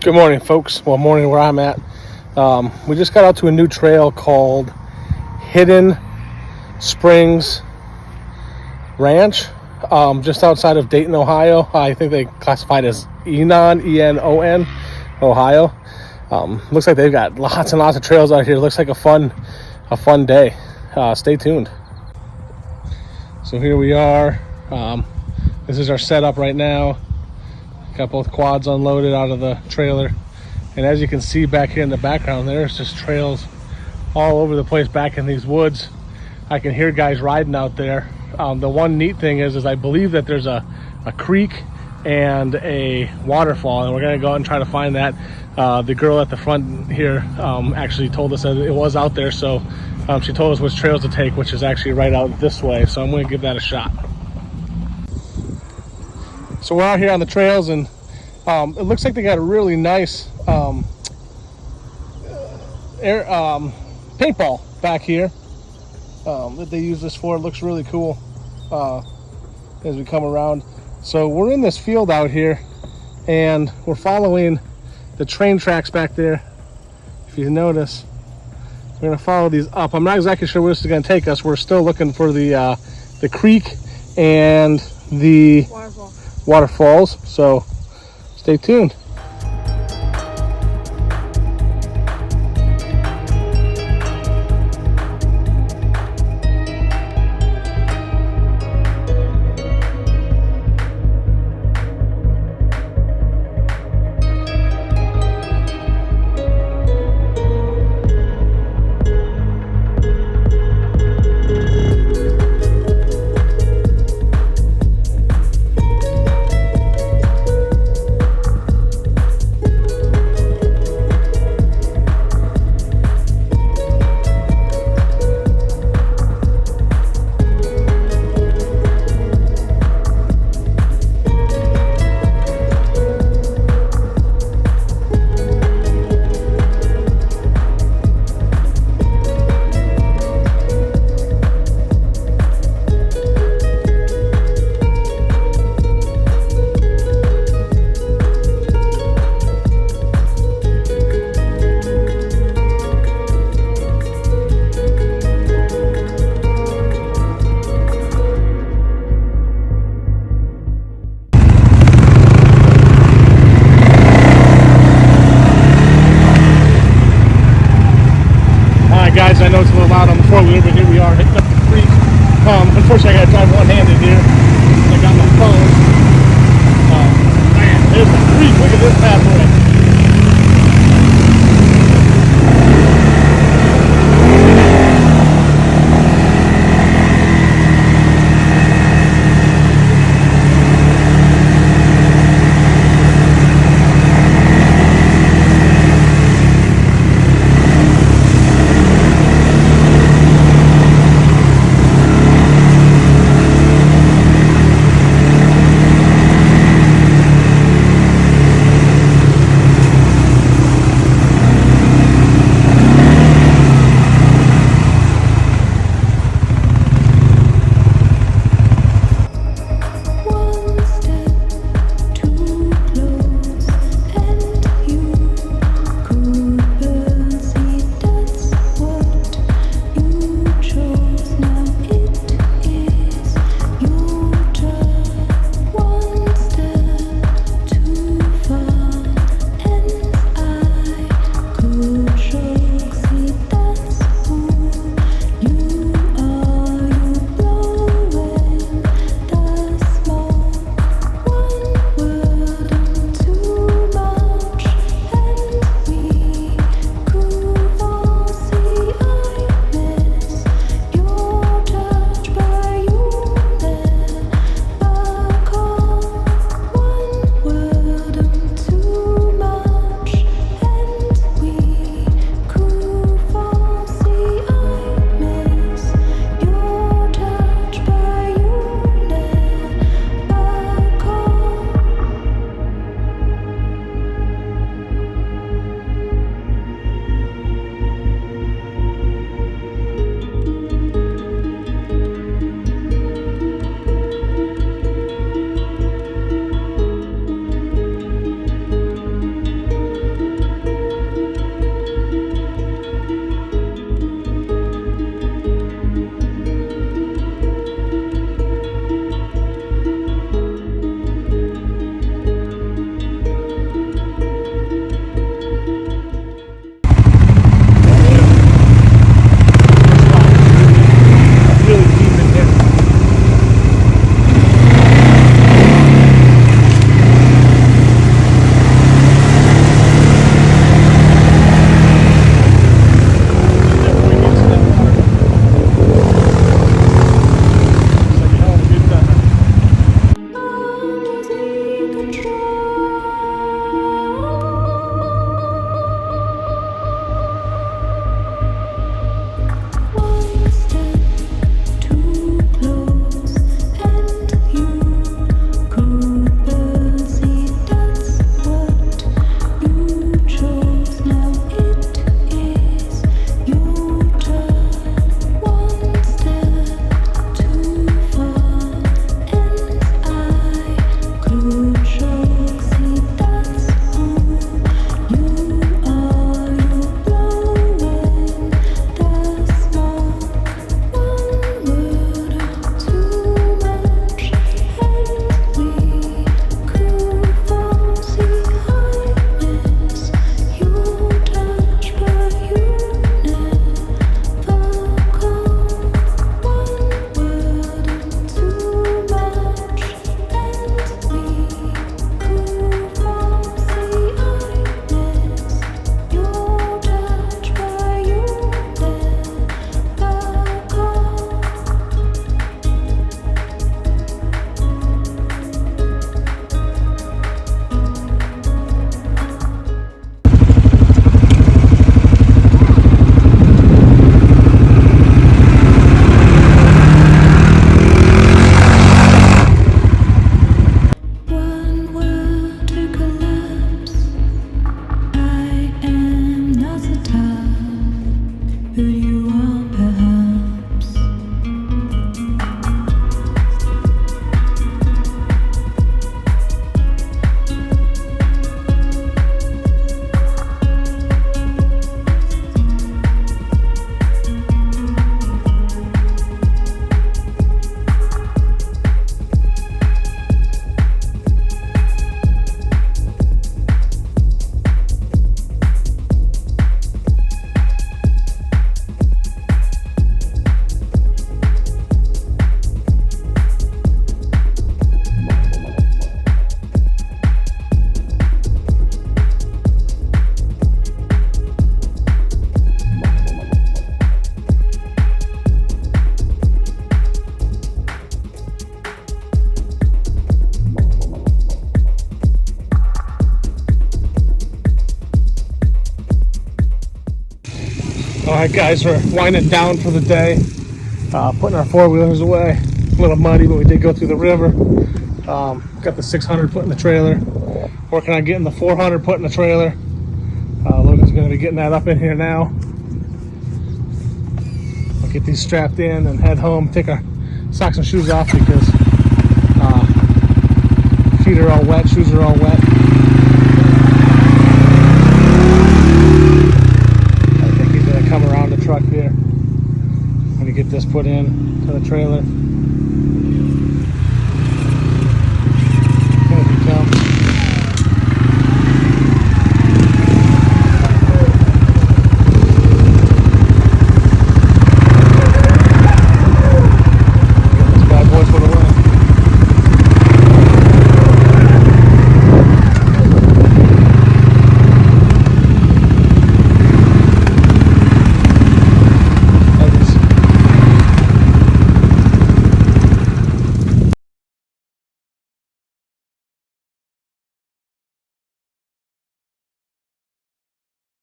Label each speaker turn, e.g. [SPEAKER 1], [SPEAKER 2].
[SPEAKER 1] Good morning, folks. Well, morning where I'm at. We just got out to a new trail called Hidden Springs Ranch, just outside of Dayton, Ohio. I think they classified as Enon, E-N-O-N, Ohio. Looks like they've got lots and lots of trails out here. Looks like a fun day. Stay tuned. So here we are. This is our setup right now. Got both quads unloaded out of the trailer. And as you can see back here in the background, there's just trails all over the place back in these woods. I can hear guys riding out there. The one neat thing is I believe that there's a creek and a waterfall, and we're gonna go out and try to find that. The girl at the front here actually told us that it was out there, so she told us which trails to take, which is actually right out this way. So I'm gonna give that a shot. So we're out here on the trails, and it looks like they got a really nice paintball back here that they use this for. It looks really cool as we come around. So we're in this field out here, and we're following the train tracks back there. If you notice, we're gonna follow these up. I'm not exactly sure where this is gonna take us. We're still looking for the creek and the waterfalls, so stay tuned. Guys, I know it's a little loud on the four-wheeler, but here we are hitting up the creek. Unfortunately, I got to drive one-handed here. I got my phone. Man, there's the creek. Look at this pathway. All right, guys, we're winding down for the day, putting our four-wheelers away. A little muddy, but we did go through the river. Got the 600 put in the trailer. Working on getting the 400 put in the trailer. Logan's going to be getting that up in here now. We'll get these strapped in and head home. Take our socks and shoes off because feet are all wet, shoes are all wet. I think he's going to come around the truck here. I'm going to get this put in to the trailer.